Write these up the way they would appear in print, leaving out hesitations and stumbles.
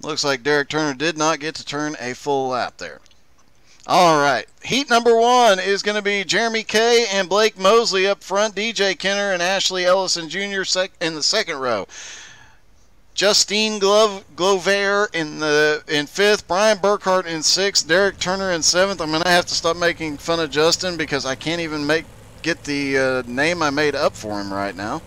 Looks like Derek Turner did not get to turn a full lap there. All right, heat number 1 is going to be Jeremy Kay and Blake Mosley up front, DJ Kenner and Ashley Ellison Jr. In the second row. Justine Glover in 5th, Brian Burkhart in 6th, Derek Turner in 7th. I'm going to have to stop making fun of Justin because I can't even get the name I made up for him right now.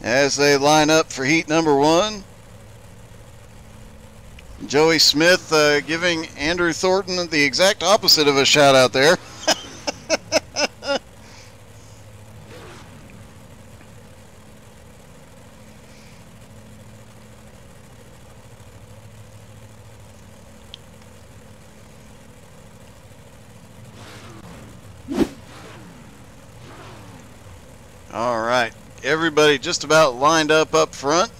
As they line up for heat number 1, Joey Smith giving Andrew Thornton the exact opposite of a shout out there. All right, everybody just about lined up front.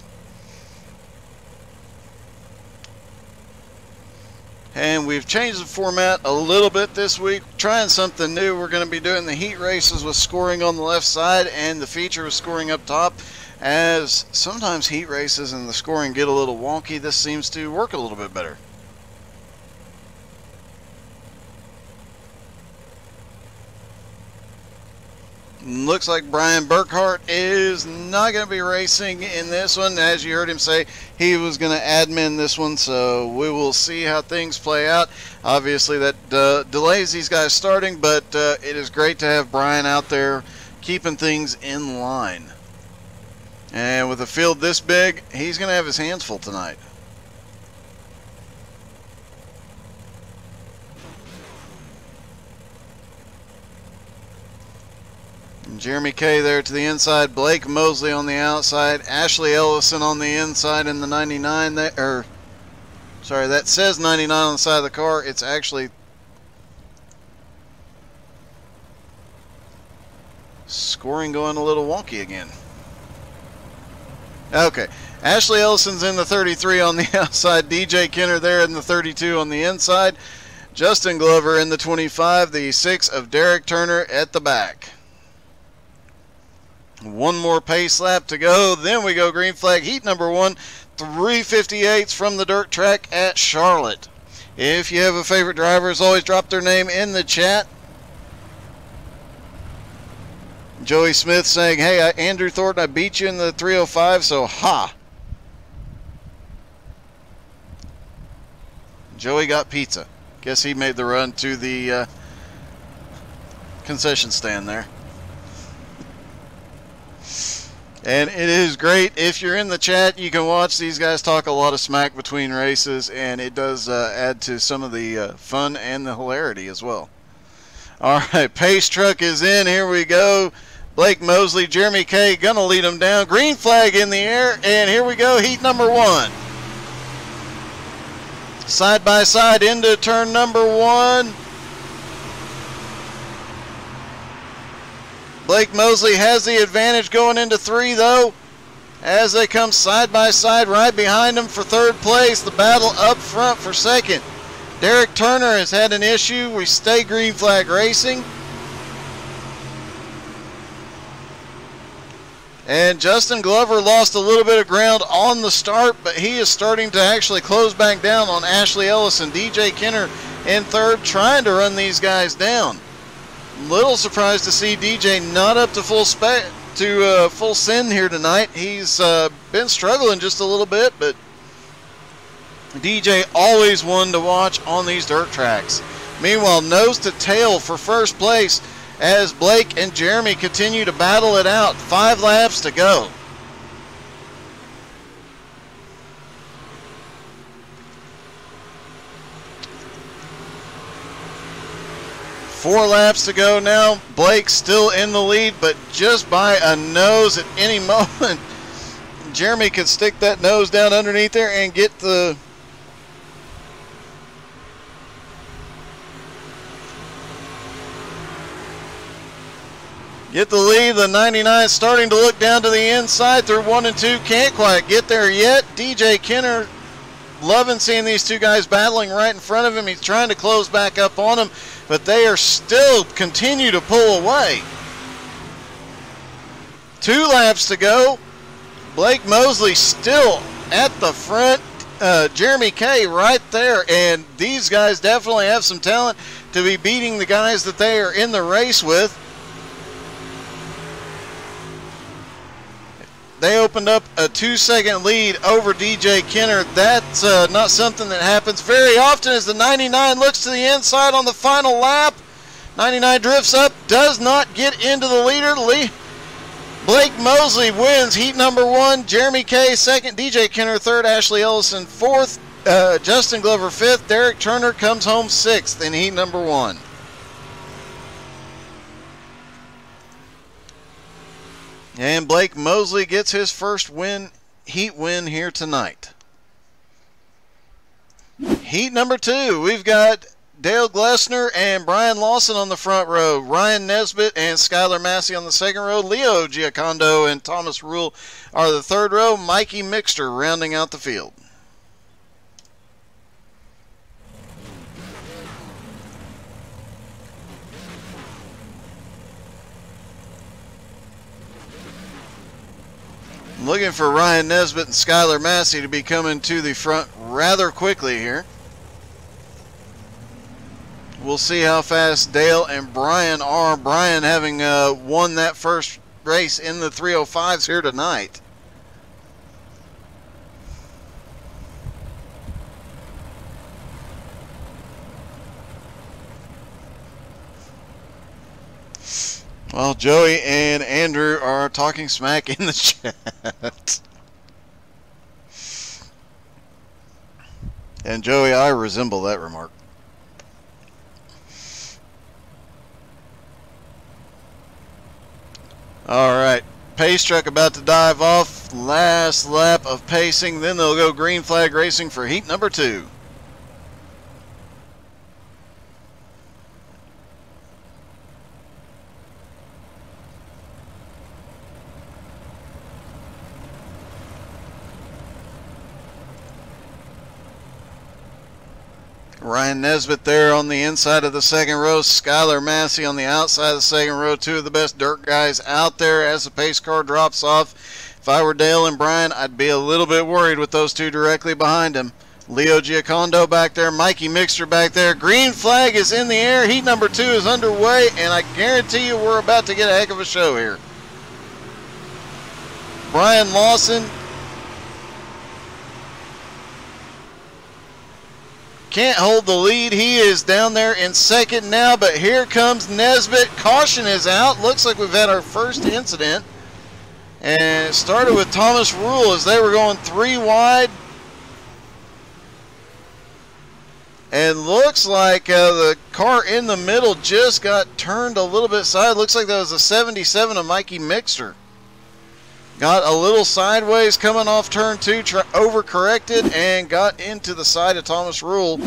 And we've changed the format a little bit this week, trying something new. We're going to be doing the heat races with scoring on the left side and the feature with scoring up top. As sometimes heat races and the scoring get a little wonky, this seems to work a little bit better. Looks like Brian Burkhart is not going to be racing in this one. As you heard him say, he was going to admin this one, so we will see how things play out. Obviously, that delays these guys starting, but it is great to have Brian out there keeping things in line. And with a field this big, he's going to have his hands full tonight. Jeremy Kay there to the inside, Blake Mosley on the outside, Ashley Ellison on the inside in the 99. That says 99 on the side of the car. It's actually scoring going a little wonky again. Okay, Ashley Ellison's in the 33 on the outside, DJ Kenner there in the 32 on the inside, Justin Glover in the 25, the 6 of Derek Turner at the back. One more pace lap to go, then we go green flag heat number 1, 358s from the dirt track at Charlotte. If you have a favorite driver, as always, drop their name in the chat. Joey Smith saying, hey, Andrew Thornton, I beat you in the 305, so ha. Joey got pizza. Guess he made the run to the concession stand there. And it is great. If you're in the chat, you can watch these guys talk a lot of smack between races, and it does add to some of the fun and the hilarity as well. All right, pace truck is in. Here we go. Blake Mosley, Jeremy Kay going to lead them down. Green flag in the air, and here we go, heat number 1. Side by side into turn number 1. Blake Mosley has the advantage going into 3, though, as they come side by side right behind him for 3rd place. The battle up front for 2nd. Derek Turner has had an issue. We stay green flag racing. And Justin Glover lost a little bit of ground on the start, but he is starting to actually close back down on Ashley Ellison. DJ Kenner in 3rd, trying to run these guys down. Little surprised to see DJ not up to full send here tonight. He's been struggling just a little bit, but DJ always one to watch on these dirt tracks. Meanwhile, nose to tail for 1st place as Blake and Jeremy continue to battle it out. 5 laps to go. Four laps to go now. Blake still in the lead, but just by a nose at any moment. Jeremy could stick that nose down underneath there and get the get the lead. The 99 starting to look down to the inside through 1 and 2. Can't quite get there yet. DJ Kenner loving seeing these two guys battling right in front of him. He's trying to close back up on them, but they are still continue to pull away. 2 laps to go. Blake Mosley still at the front. Jeremy Kay right there, and these guys definitely have some talent to be beating the guys that they are in the race with. They opened up a 2-second lead over DJ Kenner. That's not something that happens very often as the 99 looks to the inside on the final lap. 99 drifts up, does not get into the leader. Blake Mosley wins heat number 1. Jeremy Kay second, DJ Kenner third, Ashley Ellison fourth, Justin Glover fifth. Derek Turner comes home 6th in heat number 1. And Blake Mosley gets his first heat win here tonight. Heat number 2, we've got Dale Glessner and Brian Lawson on the front row. Ryan Nesbitt and Skylar Massey on the second row. Leo Giacondo and Thomas Rule are the third row. Mikey Mixter rounding out the field. Looking for Ryan Nesbitt and Skylar Massey to be coming to the front rather quickly here. We'll see how fast Dale and Brian are. Brian having won that first race in the 305s here tonight. Well, Joey and Andrew are talking smack in the chat. And Joey, I resemble that remark. All right, pace truck about to dive off. Last lap of pacing, then they'll go green flag racing for heat number 2. Ryan Nesbitt there on the inside of the second row. Skylar Massey on the outside of the second row. 2 of the best dirt guys out there as the pace car drops off. If I were Dale and Brian, I'd be a little bit worried with those 2 directly behind him. Leo Giacondo back there. Mikey Mixter back there. Green flag is in the air. Heat number 2 is underway, and I guarantee you we're about to get a heck of a show here. Brian Lawson can't hold the lead. He is down there in second now, but here comes Nesbitt. Caution is out. Looks like we've had our first incident. And it started with Thomas Rule as they were going 3 wide. And looks like the car in the middle just got turned a little bit side. Looks like that was a 77 of Mikey Mixter. Got a little sideways coming off turn 2, overcorrected, and got into the side of Thomas Rule.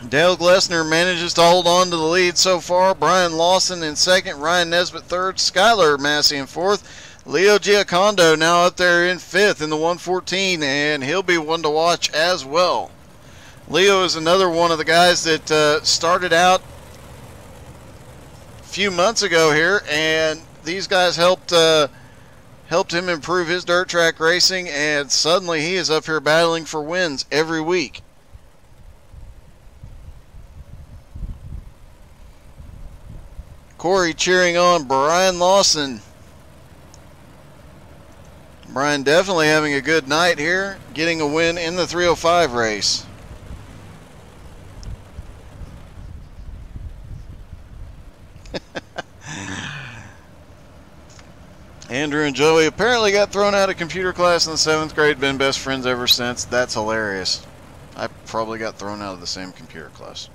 Dale Glessner manages to hold on to the lead so far. Brian Lawson in second, Ryan Nesbitt third, Skylar Massey in fourth. Leo Giacondo now up there in fifth in the 114, and he'll be one to watch as well. Leo is another one of the guys that started out few months ago here, and these guys helped him improve his dirt track racing, and suddenly he is up here battling for wins every week. Corey cheering on Brian Lawson. Brian definitely having a good night here, getting a win in the 305 race. Andrew and Joey apparently got thrown out of computer class in the 7th grade, been best friends ever since. That's hilarious. I probably got thrown out of the same computer class.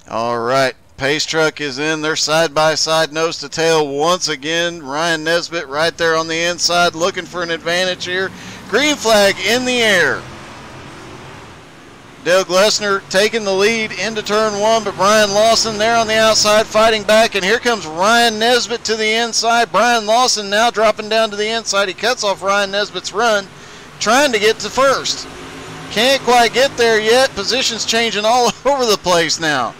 All right, pace truck is in. They're side by side, nose to tail once again. Ryan Nesbitt right there on the inside looking for an advantage here. Green flag in the air. Dale Glessner taking the lead into turn one, but Brian Lawson there on the outside fighting back, and here comes Ryan Nesbitt to the inside. Brian Lawson now dropping down to the inside. He cuts off Ryan Nesbitt's run, trying to get to first. Can't quite get there yet. Positions changing all over the place now.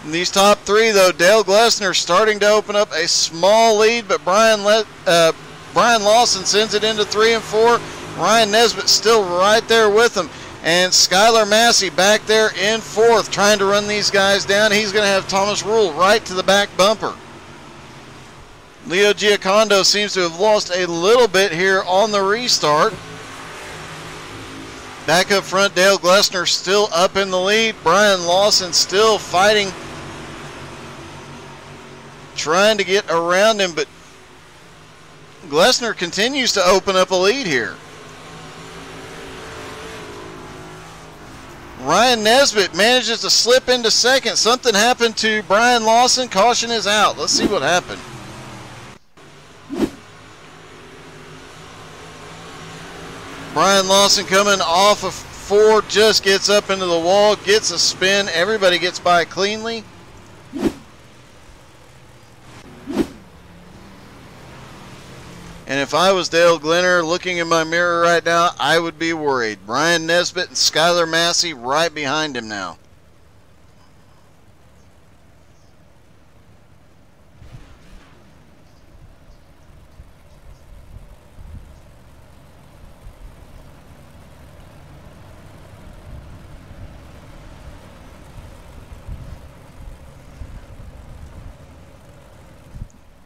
In these top three, though, Dale Glessner starting to open up a small lead, but Brian Lawson sends it into 3 and 4. Ryan Nesbitt still right there with him. And Skylar Massey back there in 4th, trying to run these guys down. He's going to have Thomas Rule right to the back bumper. Leo Giacondo seems to have lost a little bit here on the restart. Back up front, Dale Glessner still up in the lead. Brian Lawson still fighting, trying to get around him, but Glessner continues to open up a lead here. Ryan Nesbitt manages to slip into 2nd. Something happened to Brian Lawson. Caution is out. Let's see what happened. Brian Lawson coming off of 4, just gets up into the wall, gets a spin. Everybody gets by cleanly. And if I was Dale Glenner looking in my mirror right now, I would be worried. Ryan Nesbitt and Skylar Massey right behind him now.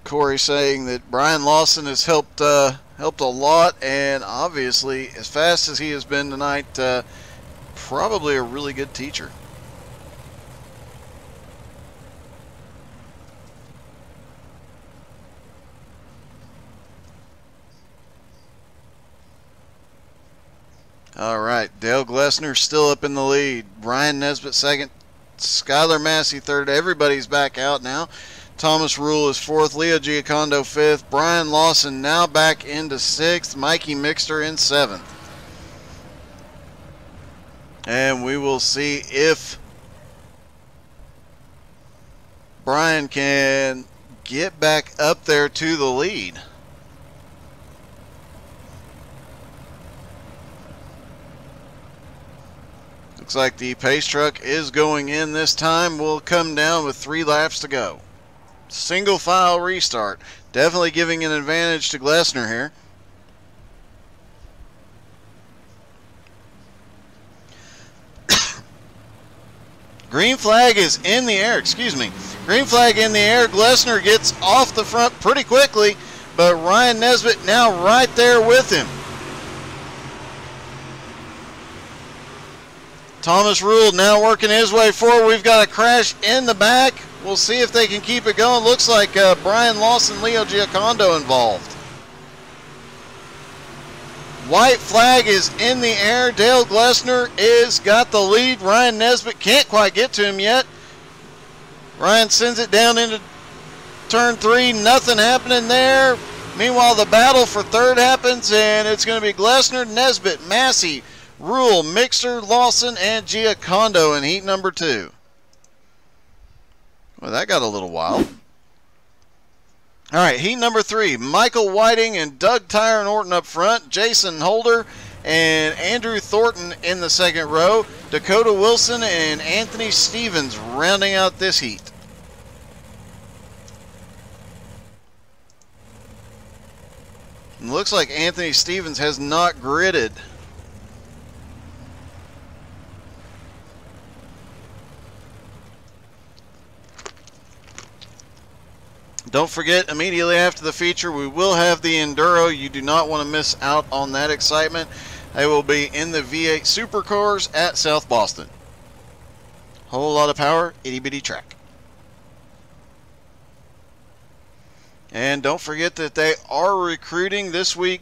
Corey saying that Brian Lawson has helped a lot, and obviously, as fast as he has been tonight, probably a really good teacher. All right, Dale Glessner still up in the lead. Brian Nesbitt 2nd, Skylar Massey 3rd. Everybody's back out now. Thomas Rule is 4th, Leo Giacondo 5th, Brian Lawson now back into 6th, Mikey Mixter in 7th. And we will see if Brian can get back up there to the lead. Looks like the pace truck is going in this time. We'll come down with 3 laps to go. Single file restart. Definitely giving an advantage to Glessner here. Green flag is in the air. Excuse me. Green flag in the air. Glessner gets off the front pretty quickly, but Ryan Nesbitt now right there with him. Thomas Rule now working his way forward. We've got a crash in the back. We'll see if they can keep it going. Looks like Brian Lawson, Leo Giacondo involved. White flag is in the air. Dale Glessner is got the lead. Ryan Nesbitt can't quite get to him yet. Ryan sends it down into turn 3. Nothing happening there. Meanwhile, the battle for 3rd happens, and it's going to be Glessner, Nesbitt, Massey, Rule, Mixer, Lawson, and Giacondo in heat number 2. Well, that got a little wild. All right, heat number 3. Michael Whiting and Doug Tyron Orton up front. Jason Holder and Andrew Thornton in the 2nd row. Dakota Wilson and Anthony Stevens rounding out this heat. It looks like Anthony Stevens has not gridded. Don't forget, immediately after the feature, we will have the Enduro. You do not want to miss out on that excitement. They will be in the V8 Supercars at South Boston. Whole lot of power, itty bitty track. And don't forget that they are recruiting this week.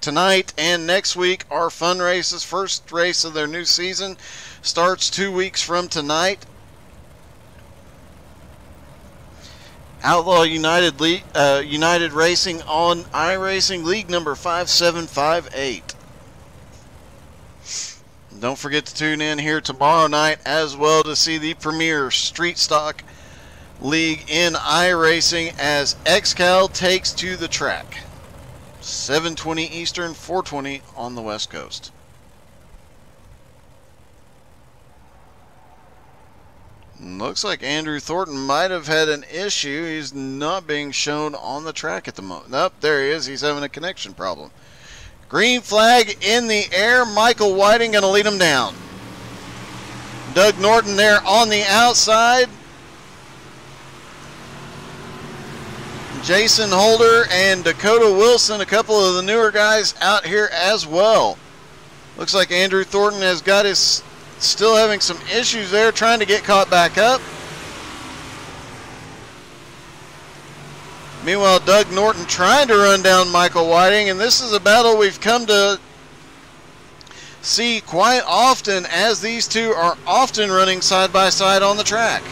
tonight and next week are fun races. First race of their new season starts 2 weeks from tonight. Outlaw United United Racing on iRacing, league number 5758. Don't forget to tune in here tomorrow night as well to see the premier street stock league in iRacing as XCal takes to the track. 7:20 Eastern, 4:20 on the West Coast. Looks like Andrew Thornton might have had an issue. He's not being shown on the track at the moment. Nope, there he is. He's having a connection problem. Green flag in the air. Michael Whiting going to lead him down. Doug Norton there on the outside. Jason Holder and Dakota Wilson, a couple of the newer guys out here as well. Looks like Andrew Thornton has got his... still having some issues there, trying to get caught back up. Meanwhile, Doug Norton trying to run down Michael Whiting, and this is a battle we've come to see quite often as these two are often running side by side on the track.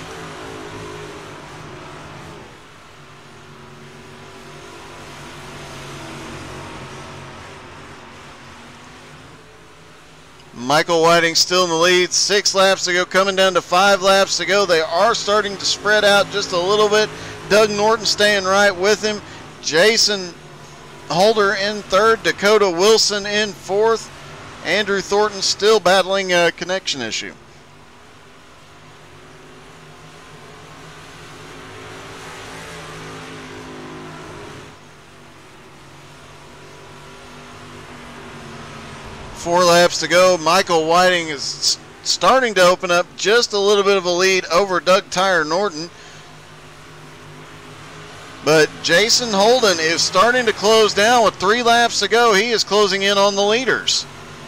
Michael Whiting still in the lead, 6 laps to go, coming down to 5 laps to go. They are starting to spread out just a little bit. Doug Norton staying right with him. Jason Holder in third, Dakota Wilson in fourth. Andrew Thornton still battling a connection issue. Four laps to go. Michael Whiting is starting to open up just a little bit of a lead over Doug Tyre Norton. But Jason Holden is starting to close down with 3 laps to go. He is closing in on the leaders.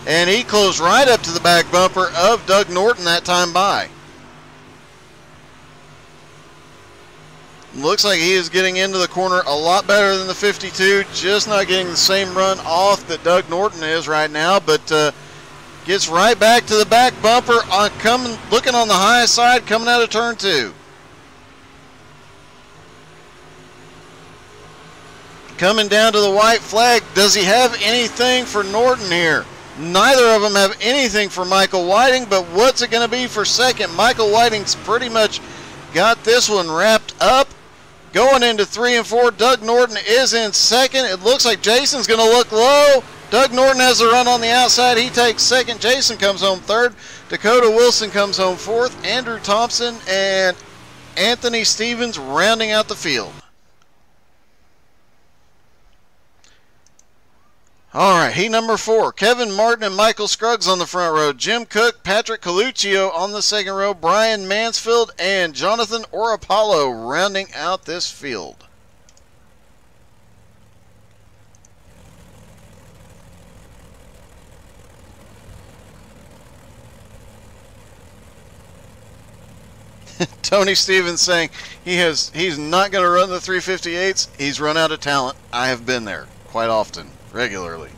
And he closed right up to the back bumper of Doug Norton that time by. Looks like he is getting into the corner a lot better than the 52. Just not getting the same run off that Doug Norton is right now. But gets right back to the back bumper, looking on the high side, coming out of turn 2. Coming down to the white flag. Does he have anything for Norton here? Neither of them have anything for Michael Whiting, but what's it going to be for second? Michael Whiting's pretty much got this one wrapped up. Going into 3 and 4, Doug Norton is in second. It looks like Jason's going to look low. Doug Norton has a run on the outside. He takes second. Jason comes home third. Dakota Wilson comes home fourth. Andrew Thompson and Anthony Stevens rounding out the field. All right, heat number 4. Kevin Martin and Michael Scruggs on the front row. Jim Cook, Patrick Coluccio on the second row. Brian Mansfield and Jonathan Orapollo rounding out this field. Tony Stevens saying he's not going to run the 358s. He's run out of talent. I have been there quite often. Regularly.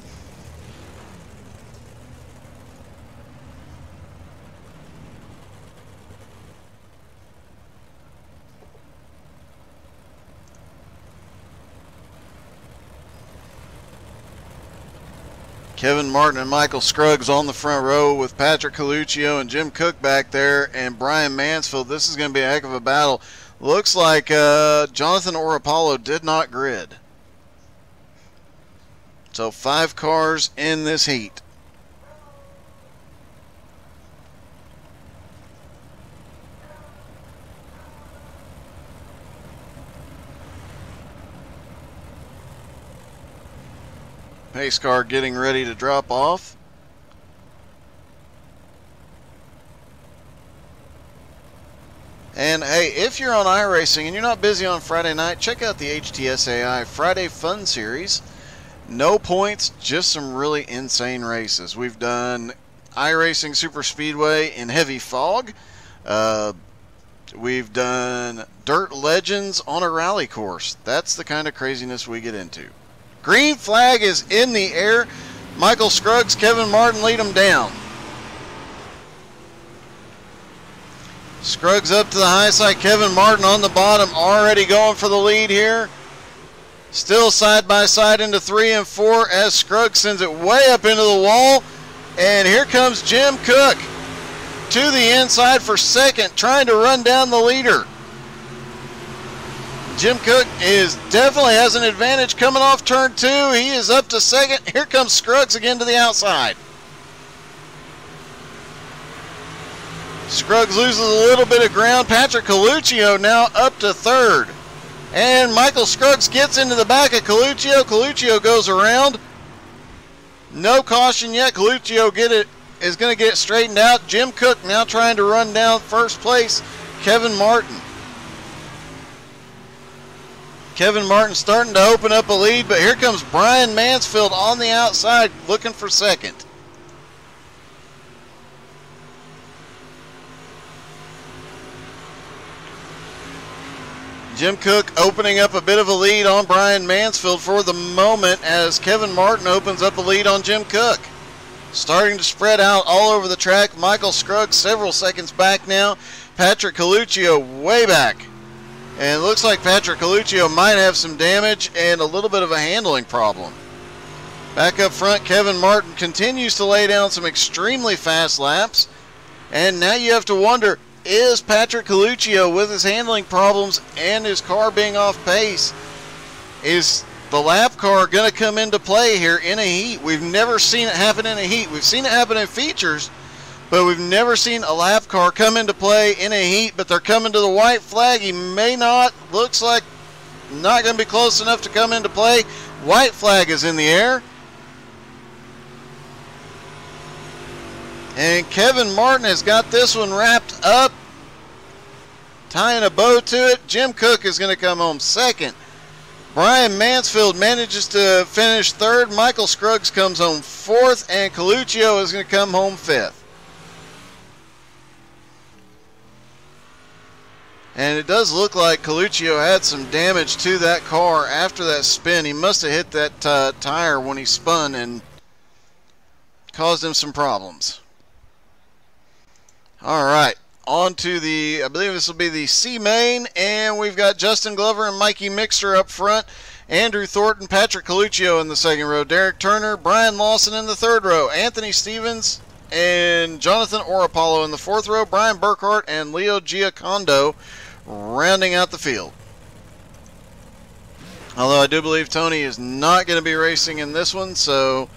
Kevin Martin and Michael Scruggs on the front row with Patrick Coluccio and Jim Cook back there and Brian Mansfield. This is going to be a heck of a battle. Looks like Jonathan Orapollo did not grid. So 5 cars in this heat. Pace car getting ready to drop off. And hey, if you're on iRacing and you're not busy on Friday night, check out the HTSAI Friday Fun Series. No points, just some really insane races. We've done iRacing Super Speedway in heavy fog. We've done Dirt Legends on a rally course. That's the kind of craziness we get into. Green flag is in the air. Michael Scruggs, Kevin Martin lead them down. Scruggs up to the high side. Kevin Martin on the bottom, already going for the lead here. Still side by side into 3 and 4 as Scruggs sends it way up into the wall. And here comes Jim Cook to the inside for second, trying to run down the leader. Jim Cook definitely has an advantage coming off turn 2. He is up to second. Here comes Scruggs again to the outside. Scruggs loses a little bit of ground. Patrick Coluccio now up to third. And Michael Scruggs gets into the back of Coluccio. Coluccio goes around. No caution yet. Coluccio is going to get it straightened out. Jim Cook now trying to run down first place Kevin Martin. Kevin Martin starting to open up a lead, but here comes Brian Mansfield on the outside looking for second. Jim Cook opening up a bit of a lead on Brian Mansfield for the moment as Kevin Martin opens up a lead on Jim Cook. Starting to spread out all over the track. Michael Scruggs several seconds back now. Patrick Coluccio way back. And it looks like Patrick Coluccio might have some damage and a little bit of a handling problem. Back up front, Kevin Martin continues to lay down some extremely fast laps. And now you have to wonder, is Patrick Coluccio, with his handling problems and his car being off pace, is the lap car going to come into play here in a heat? We've never seen it happen in a heat. We've seen it happen in features, but we've never seen a lap car come into play in a heat. But they're coming to the white flag. He may not. Looks like not going to be close enough to come into play. White flag is in the air. And Kevin Martin has got this one wrapped up, tying a bow to it. Jim Cook is going to come home second. Brian Mansfield manages to finish third. Michael Scruggs comes home fourth, and Coluccio is going to come home fifth. And it does look like Coluccio had some damage to that car after that spin. He must have hit that tire when he spun and caused him some problems. All right, on to I believe this will be the C main, and we've got Justin Glover and Mikey Mixter up front, Andrew Thornton, Patrick Coluccio in the second row, Derek Turner, Brian Lawson in the third row, Anthony Stevens and Jonathan Orapollo in the fourth row, Brian Burkhart and Leo Giacondo rounding out the field. Although I do believe Tony is not going to be racing in this one, so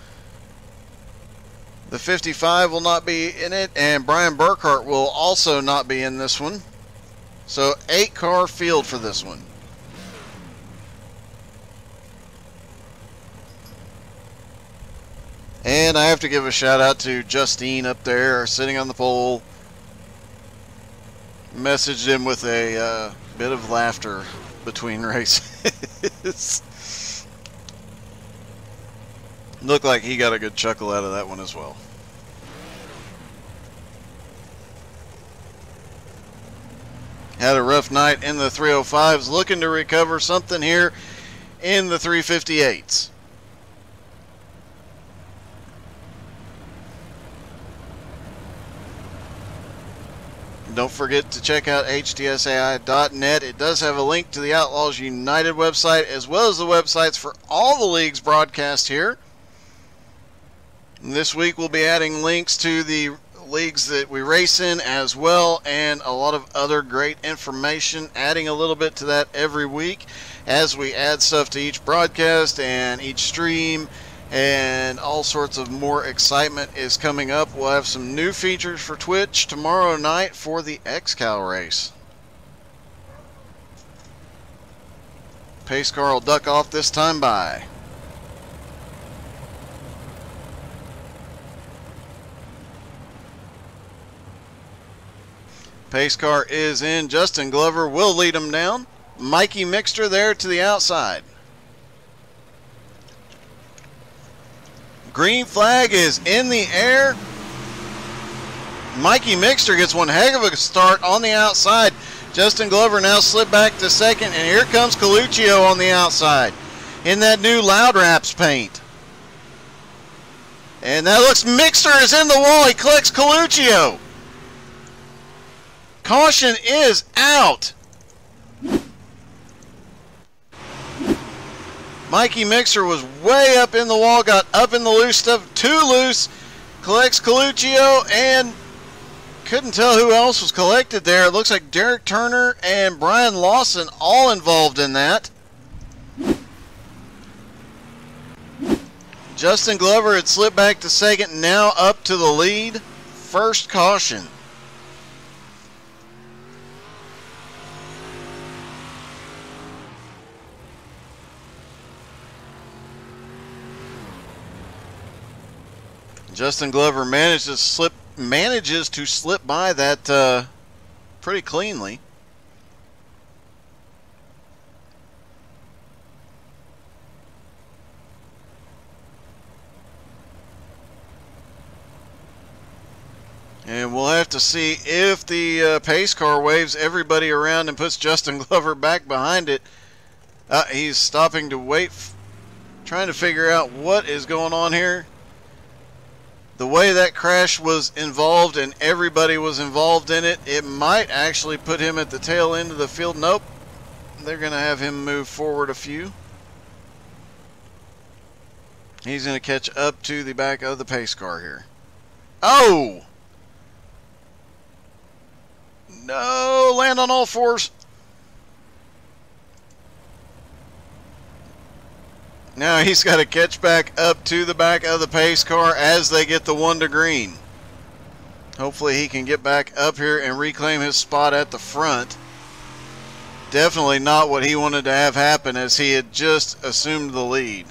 the 55 will not be in it, and Brian Burkhart will also not be in this one. So 8-car field for this one. And I have to give a shout out to Justine up there sitting on the pole. Messaged him with a bit of laughter between races. Looked like he got a good chuckle out of that one as well. Had a rough night in the 305s, looking to recover something here in the 358s. Don't forget to check out htsai.net. It does have a link to the Outlaws United website, as well as the websites for all the leagues broadcast here. This week we'll be adding links to the leagues that we race in as well, and a lot of other great information, adding a little bit to that every week as we add stuff to each broadcast and each stream, and all sorts of more excitement is coming up. We'll have some new features for Twitch tomorrow night for the XCal race. Pace car will duck off this time by. Pace car is in. Justin Glover will lead him down. Mikey Mixter there to the outside. Green flag is in the air. Mikey Mixter gets one heck of a start on the outside. Justin Glover now slid back to second, and here comes Coluccio on the outside. in that new Loud Wraps paint. And that looks, Mixer is in the wall. He collects Coluccio. Caution is out. Mikey Mixer was way up in the wall, got up in the loose stuff, too loose, collects Coluccio, and couldn't tell who else was collected there. It looks like Derek Turner and Brian Lawson all involved in that. Justin Glover had slipped back to second, now up to the lead. First caution. Justin Glover manages to slip by that pretty cleanly. And we'll have to see if the pace car waves everybody around and puts Justin Glover back behind it. He's stopping to wait, trying to figure out what is going on here. The way that crash was involved and everybody was involved in it, it might actually put him at the tail end of the field. Nope. They're going to have him move forward a few. He's going to catch up to the back of the pace car here. Oh! No, land on all fours. Now he's got to catch back up to the back of the pace car as they get the one to green. Hopefully he can get back up here and reclaim his spot at the front. Definitely not what he wanted to have happen, as he had just assumed the lead.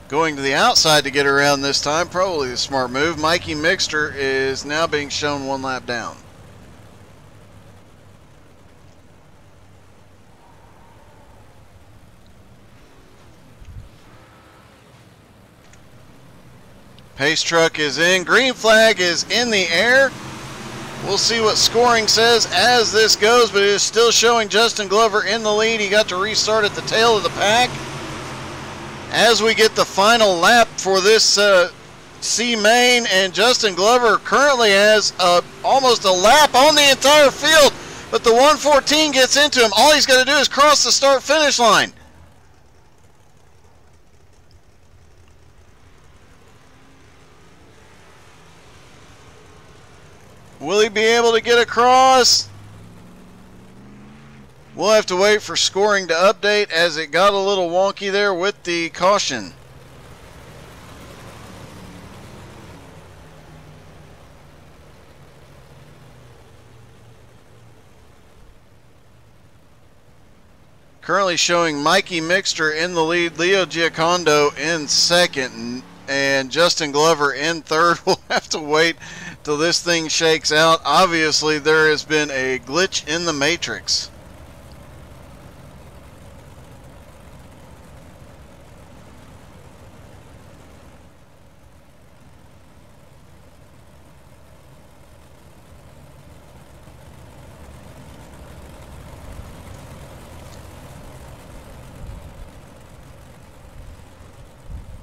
Going to the outside to get around this time, probably the smart move. Mikey Mixter is now being shown one lap down. Pace truck is in. Green flag is in the air. We'll see what scoring says as this goes, but it is still showing Justin Glover in the lead. He got to restart at the tail of the pack. As we get the final lap for this C main, and Justin Glover currently has almost a lap on the entire field, but the 114 gets into him. All he's got to do is cross the start-finish line. Will he be able to get across? We'll have to wait for scoring to update, as it got a little wonky there with the caution. Currently showing Mikey Mixter in the lead, Leo Giacondo in second, and Justin Glover in third. We'll have to wait till this thing shakes out. Obviously, there has been a glitch in the matrix.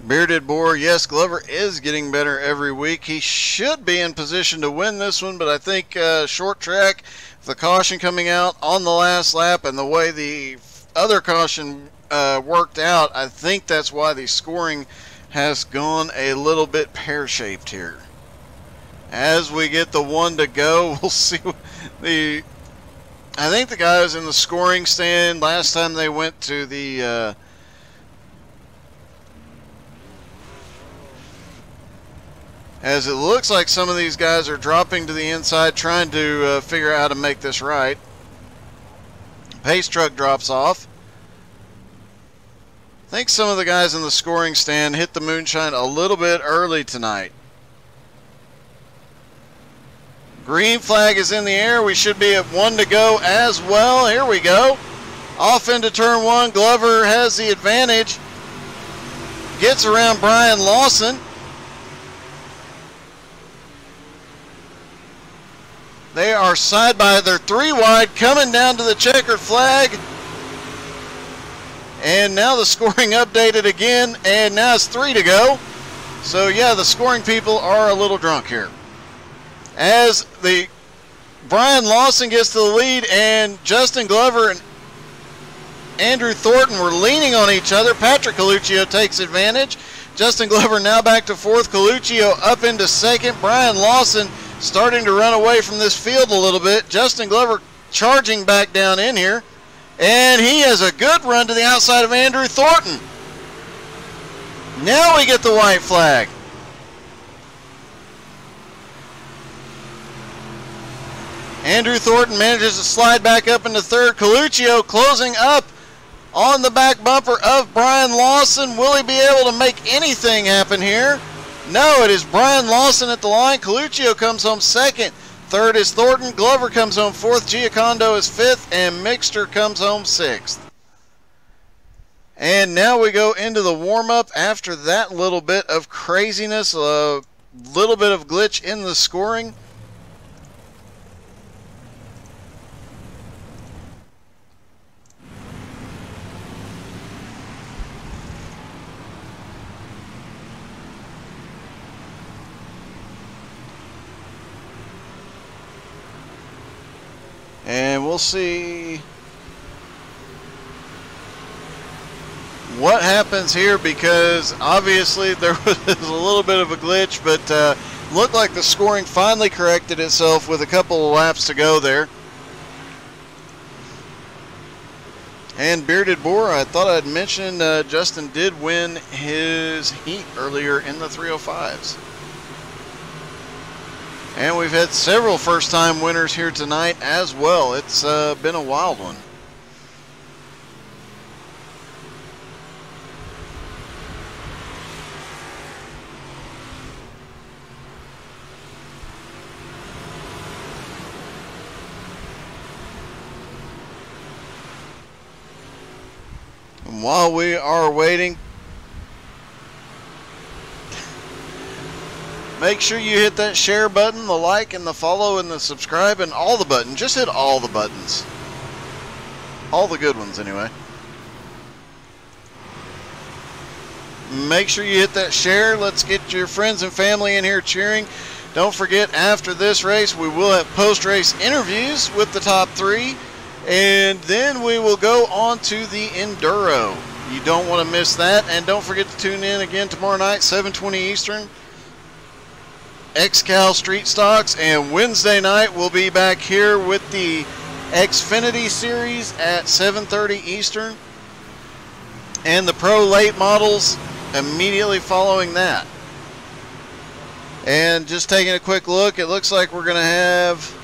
Bearded Boar, yes, Glover is getting better every week. He should be in position to win this one, but I think short track, the caution coming out on the last lap and the way the other caution worked out, I think that's why the scoring has gone a little bit pear-shaped here. As we get the one to go, we'll see I think the guys in the scoring stand last time they went to the as it looks like some of these guys are dropping to the inside, trying to figure out how to make this right. Pace truck drops off. I think some of the guys in the scoring stand hit the moonshine a little bit early tonight. Green flag is in the air. We should be at one to go as well. Here we go. Off into turn one. Glover has the advantage. Gets around Brian Lawson. They are side by, they're three wide, coming down to the checkered flag. And now the scoring updated again, and now it's 3 to go. So yeah, the scoring people are a little drunk here. As the Brian Lawson gets to the lead, and Justin Glover and Andrew Thornton were leaning on each other. Patrick Coluccio takes advantage. Justin Glover now back to fourth. Coluccio up into second. Brian Lawson starting to run away from this field a little bit. Justin Glover charging back down in here. And he has a good run to the outside of Andrew Thornton. Now we get the white flag. Andrew Thornton manages to slide back up into third. Coluccio closing up on the back bumper of Brian Lawson. Will he be able to make anything happen here? No, it is Brian Lawson at the line. Coluccio comes home second. Third is Thornton. Glover comes home fourth. Giacondo is fifth. And Mixter comes home sixth. And now we go into the warm-up after that little bit of craziness, a little bit of glitch in the scoring. And we'll see what happens here, because obviously there was a little bit of a glitch, but looked like the scoring finally corrected itself with a couple of laps to go there. And Bearded Boar, I thought I'd mention Justin did win his heat earlier in the 305s. And we've had several first-time winners here tonight as well. It's been a wild one. And while we are waiting, make sure you hit that share button, the like, and the follow, and the subscribe, and all the buttons. Just hit all the buttons. All the good ones, anyway. Make sure you hit that share. Let's get your friends and family in here cheering. Don't forget, after this race, we will have post-race interviews with the top three. And then we will go on to the Enduro. You don't want to miss that. And don't forget to tune in again tomorrow night, 7:20 Eastern. Xcal Street Stocks, and Wednesday night we'll be back here with the Xfinity Series at 7:30 Eastern, and the Pro Late Models immediately following that. And just taking a quick look, it looks like we're going to have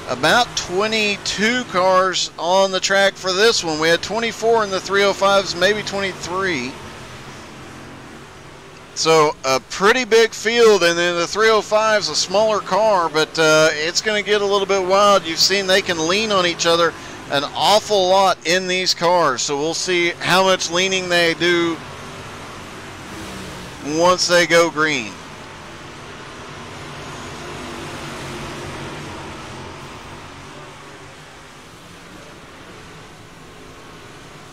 about 22 cars on the track for this one. We had 24 in the 305s, maybe 23. So a pretty big field, and then the 305 is a smaller car, but it's going to get a little bit wild. You've seen they can lean on each other an awful lot in these cars, so we'll see how much leaning they do once they go green.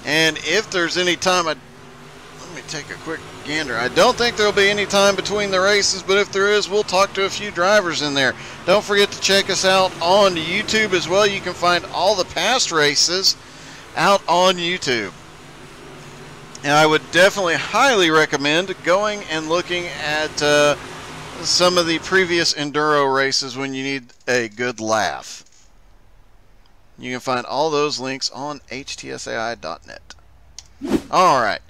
And if there's any time, let me take a quick gander. I don't think there'll be any time between the races, but if there is, we'll talk to a few drivers in there. Don't forget to check us out on YouTube as well. You can find all the past races out on YouTube. And I would definitely highly recommend going and looking at some of the previous Enduro races when you need a good laugh. You can find all those links on htsai.net. All right.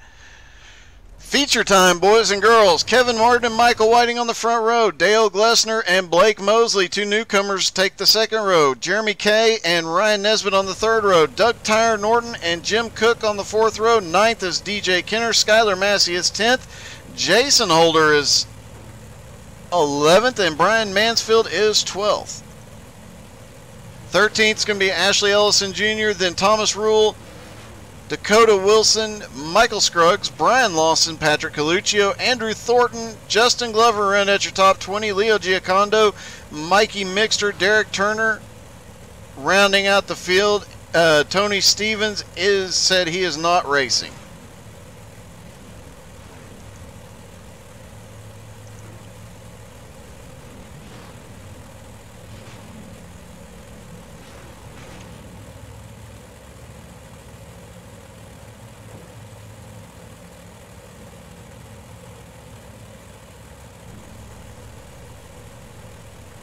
Feature time, boys and girls. Kevin Martin and Michael Whiting on the front row. Dale Glessner and Blake Mosley, two newcomers, take the second row. Jeremy Kay and Ryan Nesbitt on the third row. Doug Tyre Norton and Jim Cook on the fourth row. Ninth is DJ Kenner. Skylar Massey is 10th. Jason Holder is 11th. And Brian Mansfield is 12th. 13th is going to be Ashley Ellison Jr., then Thomas Rule, Dakota Wilson, Michael Scruggs, Brian Lawson, Patrick Coluccio, Andrew Thornton, Justin Glover run at your top 20, Leo Giacondo, Mikey Mixter, Derek Turner rounding out the field, Tony Stevens said he is not racing.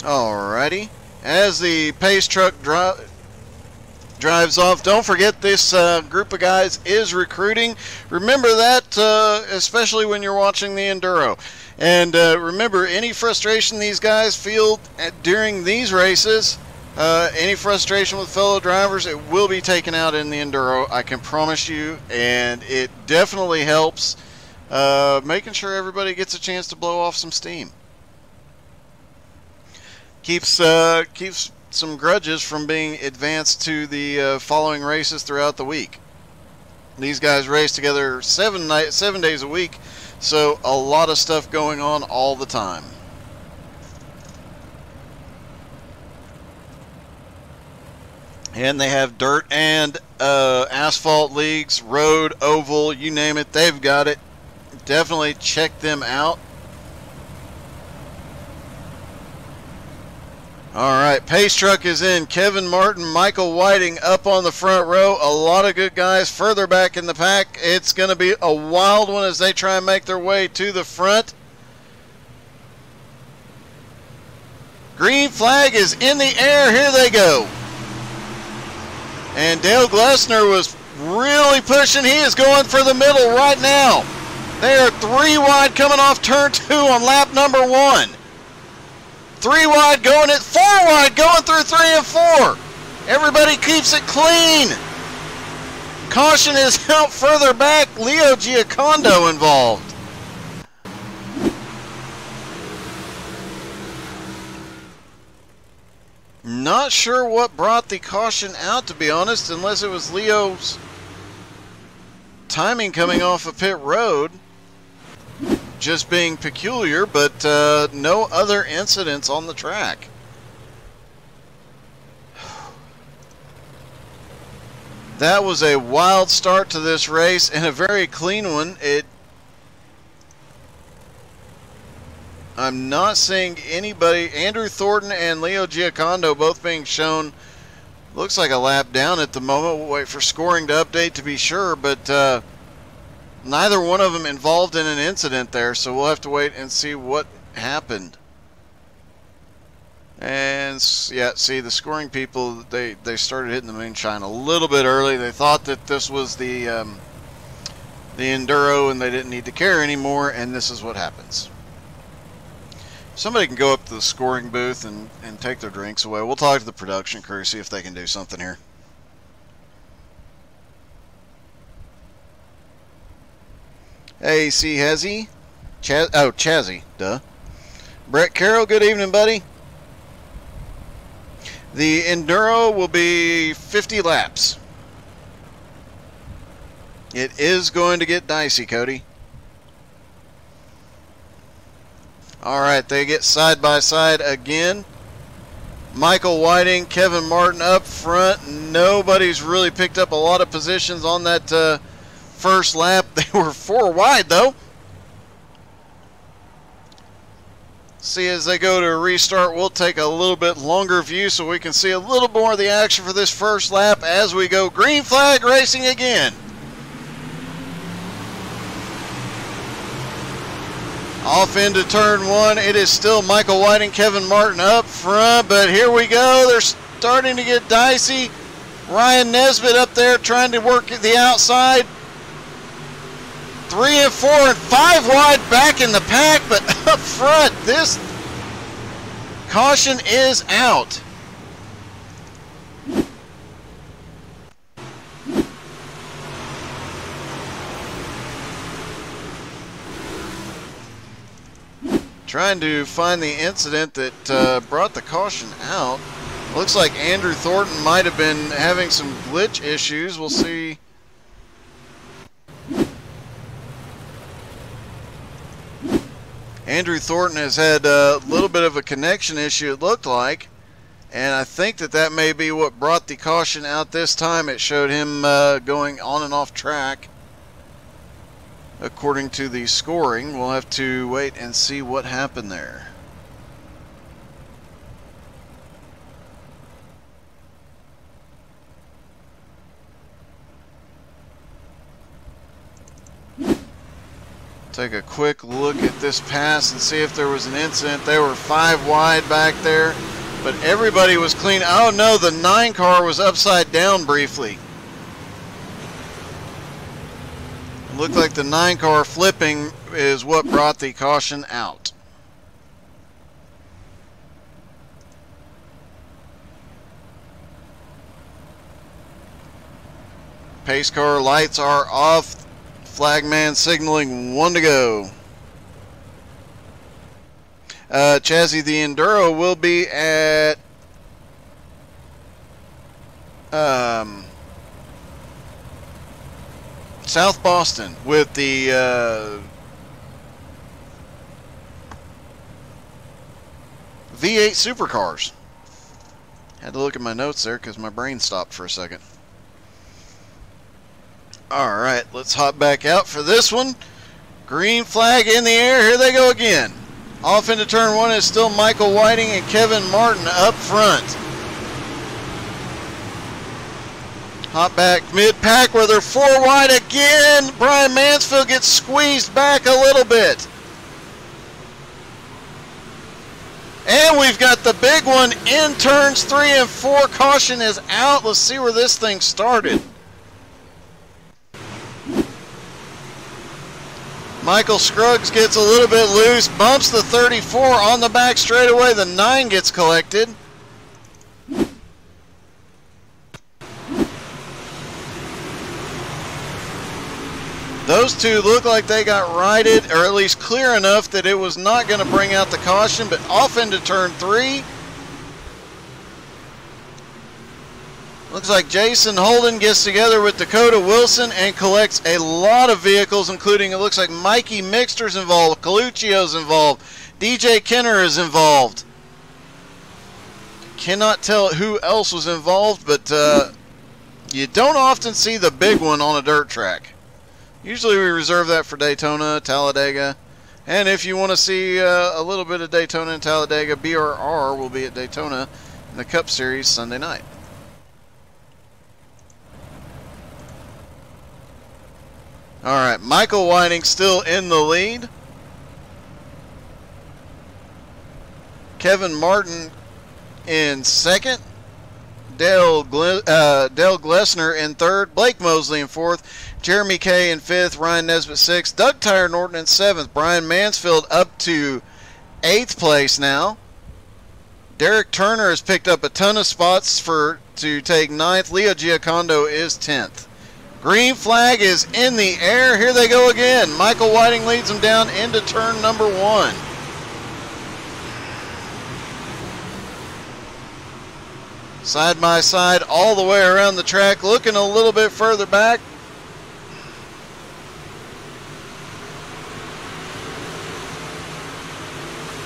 Alrighty. As the pace truck drives off, don't forget this group of guys is recruiting. Remember that, especially when you're watching the Enduro. And remember, any frustration these guys feel during these races, any frustration with fellow drivers, it will be taken out in the Enduro, I can promise you. And it definitely helps making sure everybody gets a chance to blow off some steam. Keeps some grudges from being advanced to the following races throughout the week. These guys race together 7 days a week, so a lot of stuff going on all the time. And they have dirt and asphalt leagues, road, oval, you name it, they've got it. Definitely check them out. Alright, pace truck is in. Kevin Martin, Michael Whiting up on the front row. A lot of good guys further back in the pack. It's going to be a wild one as they try and make their way to the front. Green flag is in the air. Here they go. And Dale Glessner was really pushing. He is going for the middle right now. They are 3 wide coming off turn 2 on lap number 1. 3 wide going at 4 wide going through 3 and 4. Everybody keeps it clean. Caution is out further back. Leo Giacondo involved. Not sure what brought the caution out, to be honest, unless it was Leo's timing coming off a pit road just being peculiar, but no other incidents on the track. That was a wild start to this race and a very clean one. I'm not seeing anybody. Andrew Thornton and Leo Giacondo both being shown. Looks like a lap down at the moment. We'll wait for scoring to update to be sure, but neither one of them involved in an incident there, so we'll have to wait and see what happened. And yeah, see, the scoring people, they started hitting the moonshine a little bit early. They thought that this was the Enduro and they didn't need to care anymore, and this is what happens. Somebody can go up to the scoring booth and take their drinks away. We'll talk to the production crew, see if they can do something here. Hey, C. Hezzy. Chazzy, duh. Brett Carroll, good evening, buddy. The Enduro will be 50 laps. It is going to get dicey, Cody. Alright, they get side by side again. Michael Whiting, Kevin Martin up front. Nobody's really picked up a lot of positions on that first lap. They were 4 wide though. See, as they go to a restart, we'll take a little bit longer view so we can see a little more of the action for this first lap as we go green flag racing again. Off into turn 1. It is still Michael Whiting, Kevin Martin up front, but here we go. They're starting to get dicey. Ryan Nesbitt up there trying to work at the outside. 3 and 4 and 5 wide back in the pack, but up front, this caution is out. Trying to find the incident that brought the caution out. Looks like Andrew Thornton might have been having some glitch issues. We'll see. Andrew Thornton has had a little bit of a connection issue, it looked like, And I think that may be what brought the caution out this time. It showed him going on and off track. According to the scoring, we'll have to wait and see what happened there. Take a quick look at this pass and see if there was an incident. They were 5 wide back there, but everybody was clean. Oh no, the 9 car was upside down briefly. It looked like the 9 car flipping is what brought the caution out. Pace car lights are off. Flagman signaling 1 to go. Chazzy, the Enduro will be at South Boston with the V8 supercars. Had to look at my notes there because my brain stopped for a second. Alright, let's hop back out for this one. Green flag in the air. Here they go again. Off into turn 1 is still Michael Whiting and Kevin Martin up front. Hop back mid-pack where they're 4 wide again. Brian Mansfield gets squeezed back a little bit. And we've got the big one in turns 3 and 4. Caution is out. Let's see where this thing started. Michael Scruggs gets a little bit loose, bumps the 34 on the back straightaway. The 9 gets collected. Those two look like they got righted, or at least clear enough that it was not going to bring out the caution, but off into turn 3. Looks like Jason Holden gets together with Dakota Wilson and collects a lot of vehicles, including, it looks like Mikey Mixter's involved, Coluccio's involved, DJ Kenner is involved. Cannot tell who else was involved, but you don't often see the big one on a dirt track. Usually we reserve that for Daytona, Talladega, and if you want to see a little bit of Daytona and Talladega, BRR will be at Daytona in the Cup Series Sunday night. Alright, Michael Whiting still in the lead. Kevin Martin in second. Dale Glessner in third. Blake Mosley in fourth. Jeremy Kay in fifth. Ryan Nesbitt sixth. Doug Tyre Norton in seventh. Brian Mansfield up to 8th place now. Derek Turner has picked up a ton of spots to take 9th. Leo Giacondo is 10th. Green flag is in the air. Here they go again. Michael Whiting leads them down into turn number 1. Side by side all the way around the track, looking a little bit further back.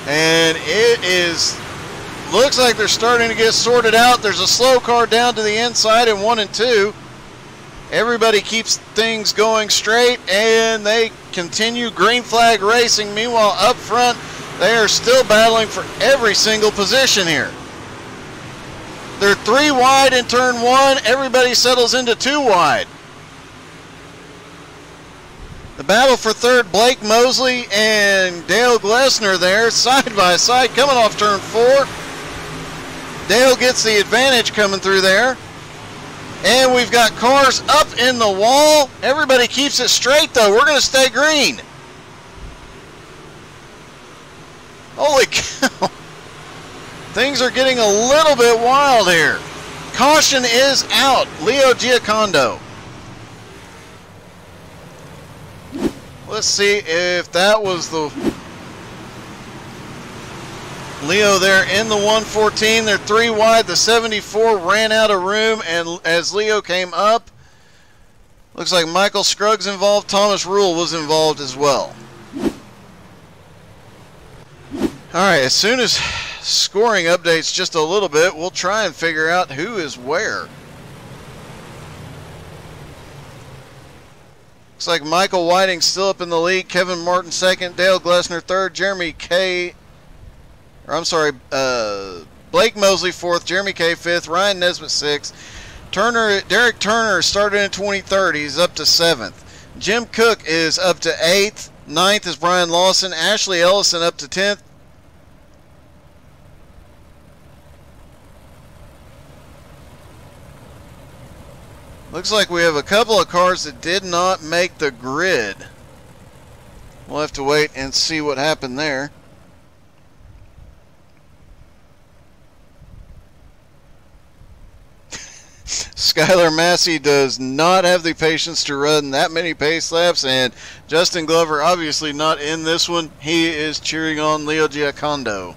And looks like they're starting to get sorted out. There's a slow car down to the inside in 1 and 2. Everybody keeps things going straight, and they continue green flag racing. Meanwhile, up front, they are still battling for every single position here. They're 3 wide in turn 1. Everybody settles into 2 wide. The battle for third, Blake Mosley and Dale Glessner there, side by side, coming off turn 4. Dale gets the advantage coming through there. And we've got cars up in the wall. Everybody keeps it straight, though. We're going to stay green. Holy cow. Things are getting a little bit wild here. Caution is out. Leo Giacondo. Let's see if that was the Leo there in the 114. They're 3 wide. The 74 ran out of room, and as Leo came up, looks like Michael Scruggs involved. Thomas Rule was involved as well. All right, as soon as scoring updates just a little bit. We'll try and figure out who is where. Looks like Michael Whiting's still up in the lead. Kevin Martin second. Dale Glessner third. Blake Mosley fourth. Jeremy Kay fifth. Ryan Nesbitt sixth. Derek Turner started in 23rd. He's up to 7th. Jim Cook is up to 8th. 9th is Brian Lawson. Ashley Ellison up to 10th. Looks like we have a couple of cars that did not make the grid. We'll have to wait and see what happened there. Skylar Massey does not have the patience to run that many pace laps, and Justin Glover obviously not in this one. He is cheering on Leo Giacondo.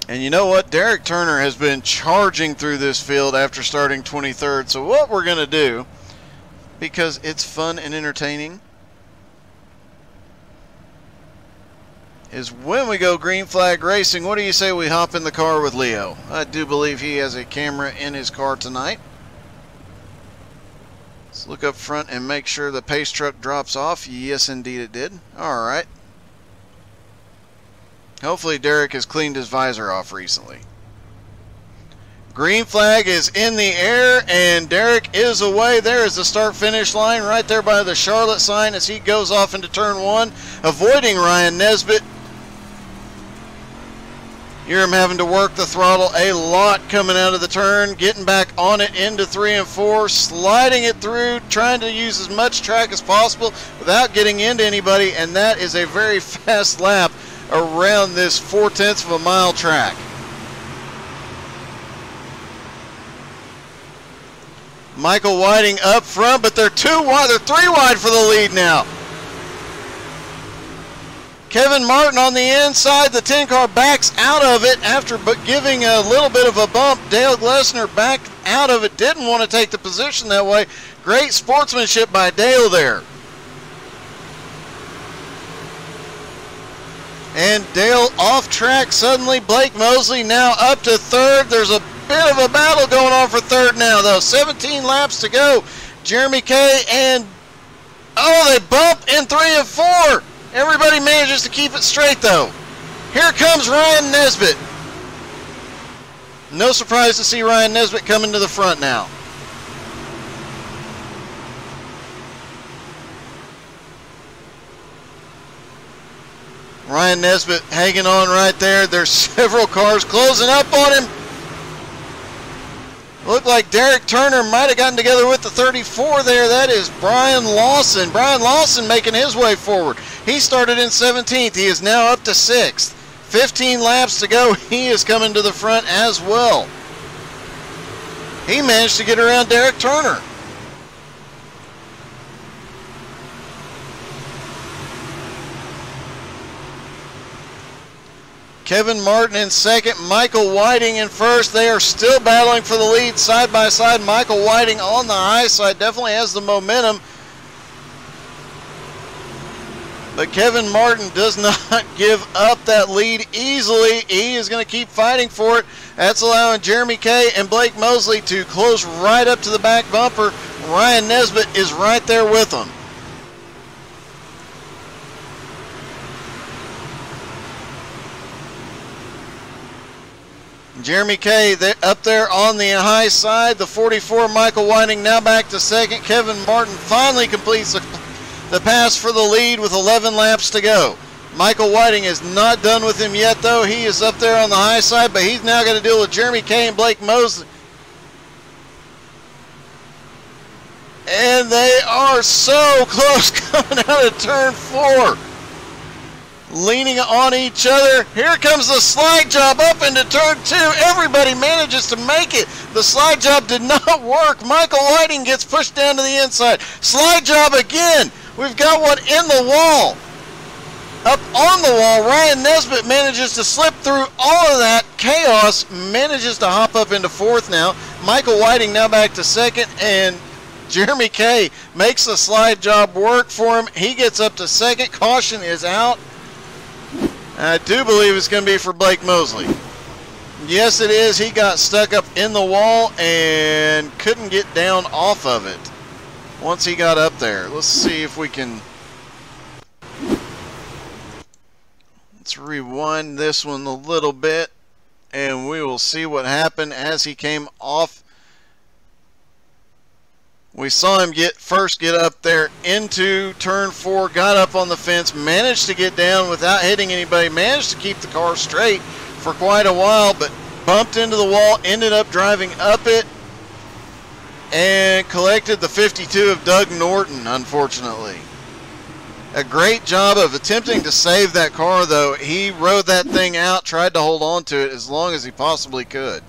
And you know what? Derek Turner has been charging through this field after starting 23rd. So what we're going to do, because it's fun and entertaining, is when we go green flag racing, what do you say we hop in the car with Leo? I do believe he has a camera in his car tonight. Let's look up front and make sure the pace truck drops off. Yes, indeed it did. All right. Hopefully Derek has cleaned his visor off recently. Green flag is in the air, and Derek is away. There is the start-finish line right there by the Charlotte sign as he goes off into turn 1, avoiding Ryan Nesbitt. Hear him having to work the throttle a lot coming out of the turn, getting back on it into 3 and 4, sliding it through, trying to use as much track as possible without getting into anybody, and that is a very fast lap around this 4/10 of a mile track. Michael Whiting up front, but they're 2 wide, they're 3 wide for the lead now. Kevin Martin on the inside, the 10 car backs out of it after giving a little bit of a bump. Dale Glessner backed out of it, didn't want to take the position that way. Great sportsmanship by Dale there. And Dale off track suddenly. Blake Mosley now up to 3rd. There's a bit of a battle going on for 3rd now, though. 17 laps to go. Jeremy Kay and, oh, they bump in 3 and 4. Everybody manages to keep it straight, though. Here comes Ryan Nesbitt. No surprise to see Ryan Nesbitt coming to the front now. Ryan Nesbitt hanging on right there. There's several cars closing up on him. Looked like Derek Turner might have gotten together with the 34 there. That is Brian Lawson. Brian Lawson making his way forward. He started in 17th. He is now up to 6th. 15 laps to go. He is coming to the front as well. He managed to get around Derek Turner. Kevin Martin in second, Michael Whiting in first. They are still battling for the lead side by side. Michael Whiting on the high side definitely has the momentum. But Kevin Martin does not give up that lead easily. He is going to keep fighting for it. That's allowing Jeremy Kay and Blake Mosley to close right up to the back bumper. Ryan Nesbitt is right there with them. Jeremy Kay up there on the high side. The 44, Michael Whiting, now back to second. Kevin Martin finally completes the pass for the lead with 11 laps to go. Michael Whiting is not done with him yet, though. He is up there on the high side, but he's now got to deal with Jeremy Kay and Blake Mosley. And they are so close coming out of turn 4. Leaning on each other. Here comes the slide job up into turn 2. Everybody manages to make it. The slide job did not work. Michael Whiting gets pushed down to the inside. Slide job again. We've got one in the wall. Up on the wall, Ryan Nesbitt manages to slip through all of that chaos, manages to hop up into 4th now. Michael Whiting now back to 2nd, and Jeremy Kay makes the slide job work for him. He gets up to 2nd. Caution is out. I do believe it's going to be for Blake Mosley. Yes, it is. He got stuck up in the wall and couldn't get down off of it once he got up there. Let's see if we can... Let's rewind this one a little bit, and we will see what happened as he came off. We saw him first get up there into turn 4, got up on the fence, managed to get down without hitting anybody, managed to keep the car straight for quite a while, but bumped into the wall, ended up driving up it, and collected the 52 of Doug Norton, unfortunately. A great job of attempting to save that car, though. He rode that thing out, tried to hold on to it as long as he possibly could.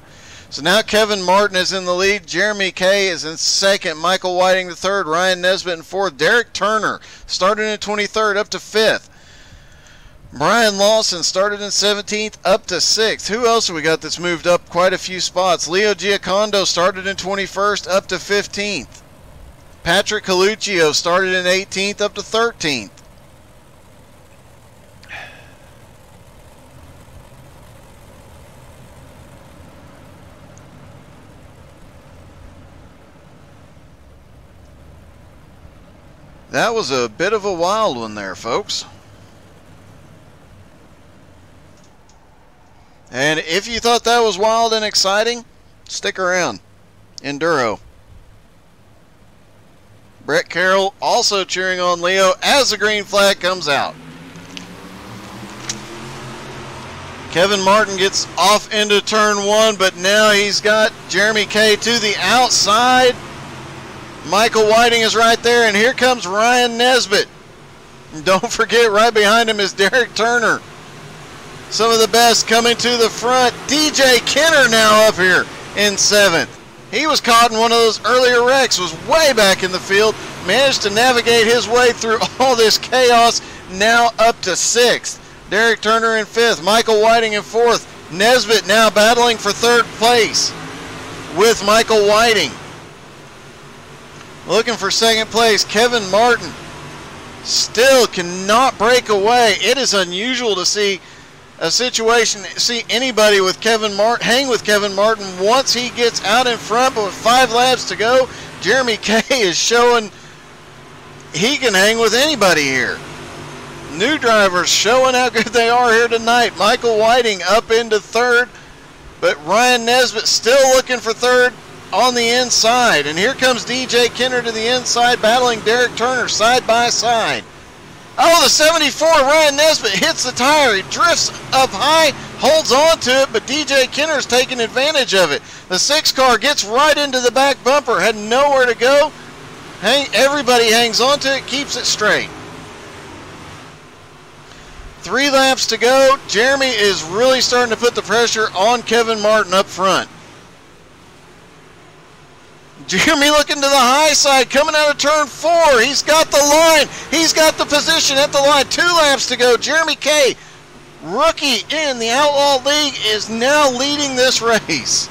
So now Kevin Martin is in the lead. Jeremy Kay is in second. Michael Whiting the third. Ryan Nesbitt in fourth. Derek Turner started in 23rd up to 5th. Brian Lawson started in 17th up to 6th. Who else have we got that's moved up quite a few spots? Leo Giacondo started in 21st up to 15th. Patrick Coluccio started in 18th up to 13th. That was a bit of a wild one there, folks. And if you thought that was wild and exciting, stick around. Enduro. Brett Carroll also cheering on Leo as the green flag comes out. Kevin Martin gets off into turn 1, but now he's got Jeremy Kay to the outside. Michael Whiting is right there, and here comes Ryan Nesbitt. And don't forget, right behind him is Derek Turner. Some of the best coming to the front. DJ Kenner now up here in 7th. He was caught in one of those earlier wrecks, was way back in the field, managed to navigate his way through all this chaos, now up to 6th. Derek Turner in 5th, Michael Whiting in 4th. Nesbitt now battling for 3rd place with Michael Whiting. Looking for 2nd place, Kevin Martin still cannot break away. It is unusual to see a situation, see anybody with hang with Kevin Martin once he gets out in front, but with 5 laps to go, Jeremy Kay is showing he can hang with anybody here. New drivers showing how good they are here tonight. Michael Whiting up into 3rd, but Ryan Nesbitt still looking for 3rd on the inside. And here comes DJ Kenner to the inside, battling Derek Turner side by side. Oh, the 74, Ryan Nesbitt hits the tire. He drifts up high, holds on to it, but DJ Kenner's taking advantage of it. The 6 car gets right into the back bumper, had nowhere to go. Everybody hangs on to it, keeps it straight. 3 laps to go. Jeremy is really starting to put the pressure on Kevin Martin up front. Jeremy looking to the high side, coming out of turn 4. He's got the line. He's got the position at the line. 2 laps to go. Jeremy Kay, rookie in the Outlaw League, is now leading this race.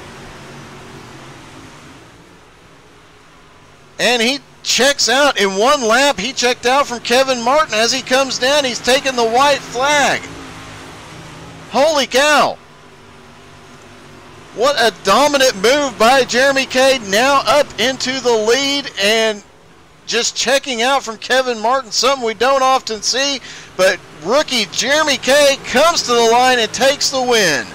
And he checks out in 1 lap. He checked out from Kevin Martin. As he comes down, he's taking the white flag. Holy cow. What a dominant move by Jeremy Kay, now up into the lead and just checking out from Kevin Martin, something we don't often see, but rookie Jeremy Kay comes to the line and takes the win.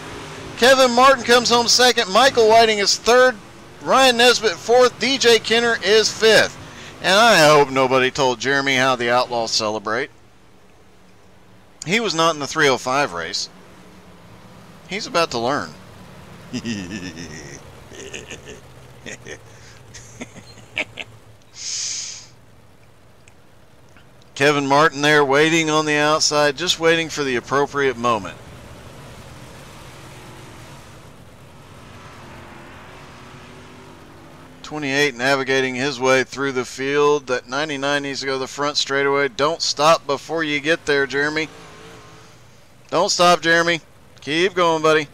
Kevin Martin comes home 2nd, Michael Whiting is 3rd, Ryan Nesbitt 4th, DJ Kenner is 5th. And I hope nobody told Jeremy how the Outlaws celebrate. He was not in the 305 race. He's about to learn. Kevin Martin there waiting on the outside, just waiting for the appropriate moment. .28 navigating his way through the field. That 99 needs to go the front straightaway. Don't stop before you get there, Jeremy. Don't stop, Jeremy. Keep going, buddy.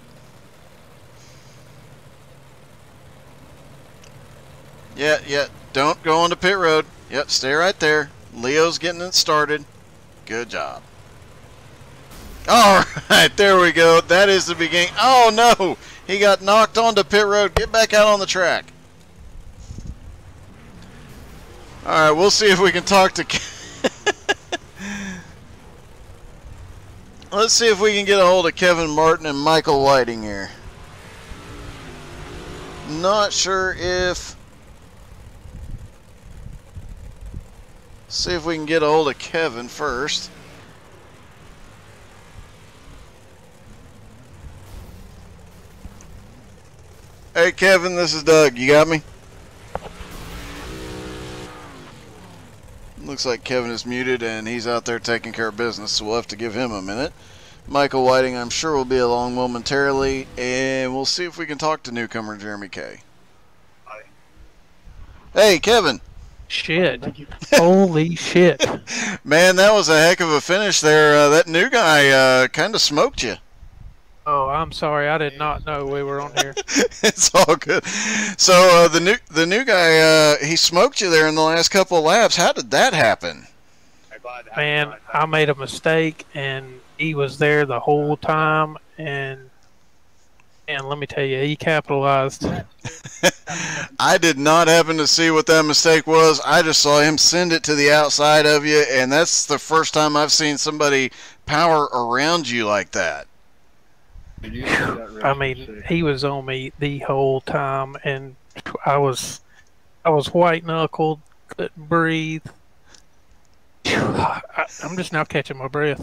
Yeah, don't go onto pit road. Yep, stay right there. Leo's getting it started. Good job. All right, there we go. That is the beginning. Oh, no. He got knocked onto pit road. Get back out on the track. All right, we'll see if we can talk to... Let's see if we can get a hold of Kevin Martin and Michael Whiting here. Not sure if... See if we can get a hold of Kevin first. Hey, Kevin, this is Doug. You got me? Looks like Kevin is muted and he's out there taking care of business, so we'll have to give him a minute. Michael Whiting, I'm sure, will be along momentarily, and we'll see if we can talk to newcomer Jeremy Kay. Hi. Hey, Kevin. Shit. Holy shit. Man, that was a heck of a finish there. That new guy kind of smoked you. Oh, I'm sorry. I did not know we were on here. It's all good. So the new guy, he smoked you there in the last couple of laps. How did that happen? Man, I made a mistake, and he was there the whole time, and let me tell you, he capitalized. I did not happen to see what that mistake was. I just saw him send it to the outside of you, and that's the first time I've seen somebody power around you like that. I mean, he was on me the whole time, and I was white knuckled, couldn't breathe. I'm just now catching my breath.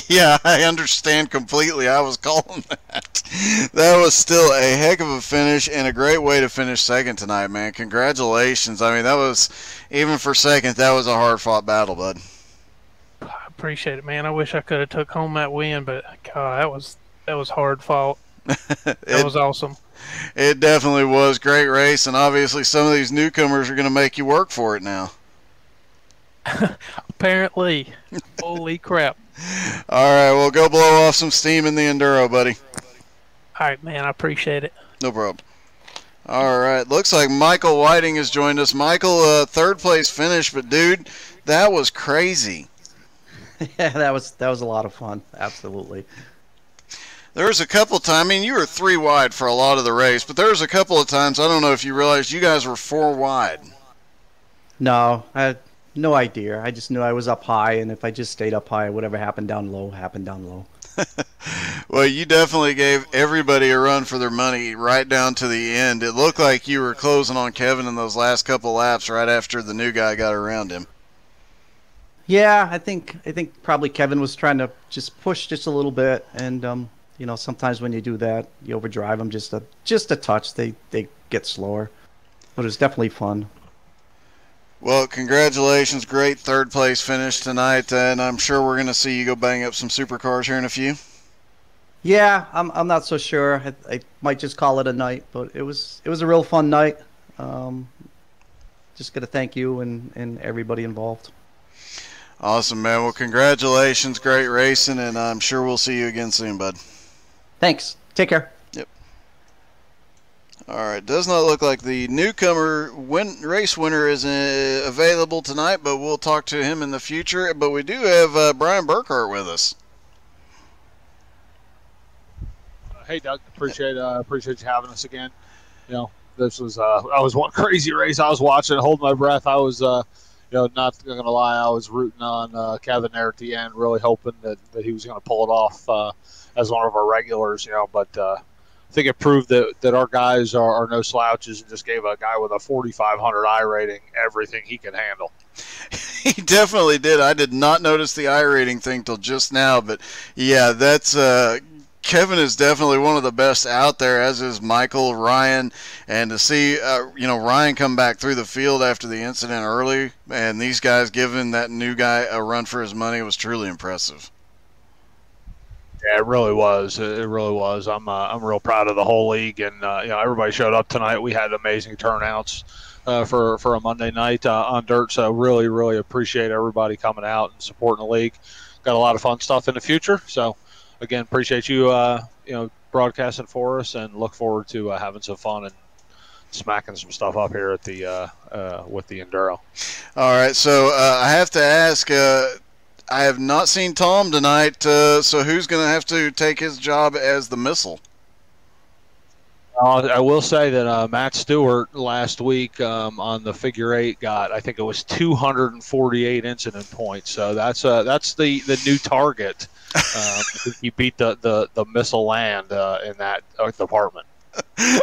Yeah, I understand completely. I was calling that. That was still a heck of a finish and a great way to finish second tonight, man. Congratulations. I mean, that was, even for second, that was a hard-fought battle, bud. I appreciate it, man. I wish I could have took home that win, but God, that was hard fought. That was awesome. It definitely was. Great race, and obviously some of these newcomers are going to make you work for it now. Apparently. Holy crap. All right, well, go blow off some steam in the Enduro, buddy. All right, man. I appreciate it. No problem. All right, looks like Michael Whiting has joined us. Michael, third place finish, but dude, that was crazy. Yeah, that was a lot of fun. Absolutely. There was a couple times, I mean, you were 3 wide for a lot of the race, but there was a couple of times, I don't know if you realized, you guys were 4 wide. No, I had no idea. I just knew I was up high, and if I just stayed up high, whatever happened down low happened down low. Well, you definitely gave everybody a run for their money right down to the end. It looked like you were closing on Kevin in those last couple laps right after the new guy got around him. Yeah, I think probably Kevin was trying to just push just a little bit, and you know, sometimes when you do that, you overdrive them just a touch. They get slower, but it was definitely fun. Well, congratulations. Great third place finish tonight, and I'm sure we're going to see you go bang up some supercars here in a few. Yeah, I'm not so sure. I might just call it a night, but it was a real fun night. Just got to thank you and everybody involved. Awesome, man. Well, congratulations. Great racing, and I'm sure we'll see you again soon, bud. Thanks. Take care. Yep. All right. Does not look like the newcomer race winner is available tonight, but we'll talk to him in the future. But we do have Brian Burkhart with us. Hey, Doug. Appreciate you having us again. You know, this was that was one crazy race I was watching, holding my breath. I was not going to lie, I was rooting on Kevin there at the end, really hoping that he was going to pull it off as one of our regulars, but I think it proved that our guys are no slouches and just gave a guy with a 4,500 I rating everything he can handle. He definitely did. I did not notice the I rating thing till just now, but yeah, that's Kevin is definitely one of the best out there, as is Michael, Ryan, and to see Ryan come back through the field after the incident early, and these guys giving that new guy a run for his money was truly impressive. Yeah, it really was. It really was. I'm real proud of the whole league, and everybody showed up tonight. We had amazing turnouts for a Monday night on dirt, so really, really appreciate everybody coming out and supporting the league. Got a lot of fun stuff in the future, so. Again, appreciate you, broadcasting for us, and look forward to having some fun and smacking some stuff up here at the with the Enduro. All right, so I have to ask, I have not seen Tom tonight, so who's going to have to take his job as the missile? I will say that Matt Stewart last week on the figure 8 got, I think it was 248 incident points. So that's the new target. He beat the missile land in that department.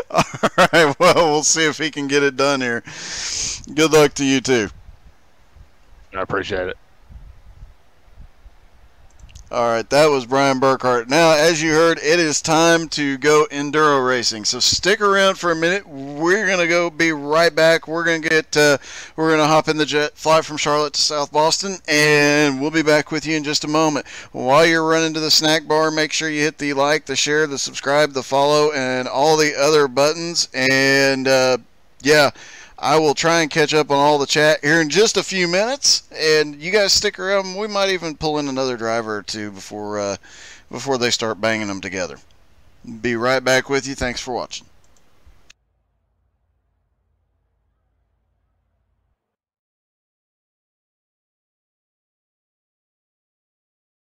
All right, well, we'll see if he can get it done here. Good luck to you too. I appreciate it. All right, that was Brian Burkhart. Now, as you heard, it is time to go enduro racing. So stick around for a minute. We're gonna be right back. We're gonna hop in the jet, fly from Charlotte to South Boston, and we'll be back with you in just a moment. While you're running to the snack bar, make sure you hit the like, the share, the subscribe, the follow, and all the other buttons. And yeah. I will try and catch up on all the chat here in just a few minutes, and you guys stick around. We might even pull in another driver or two before they start banging them together. Be right back with you. Thanks for watching.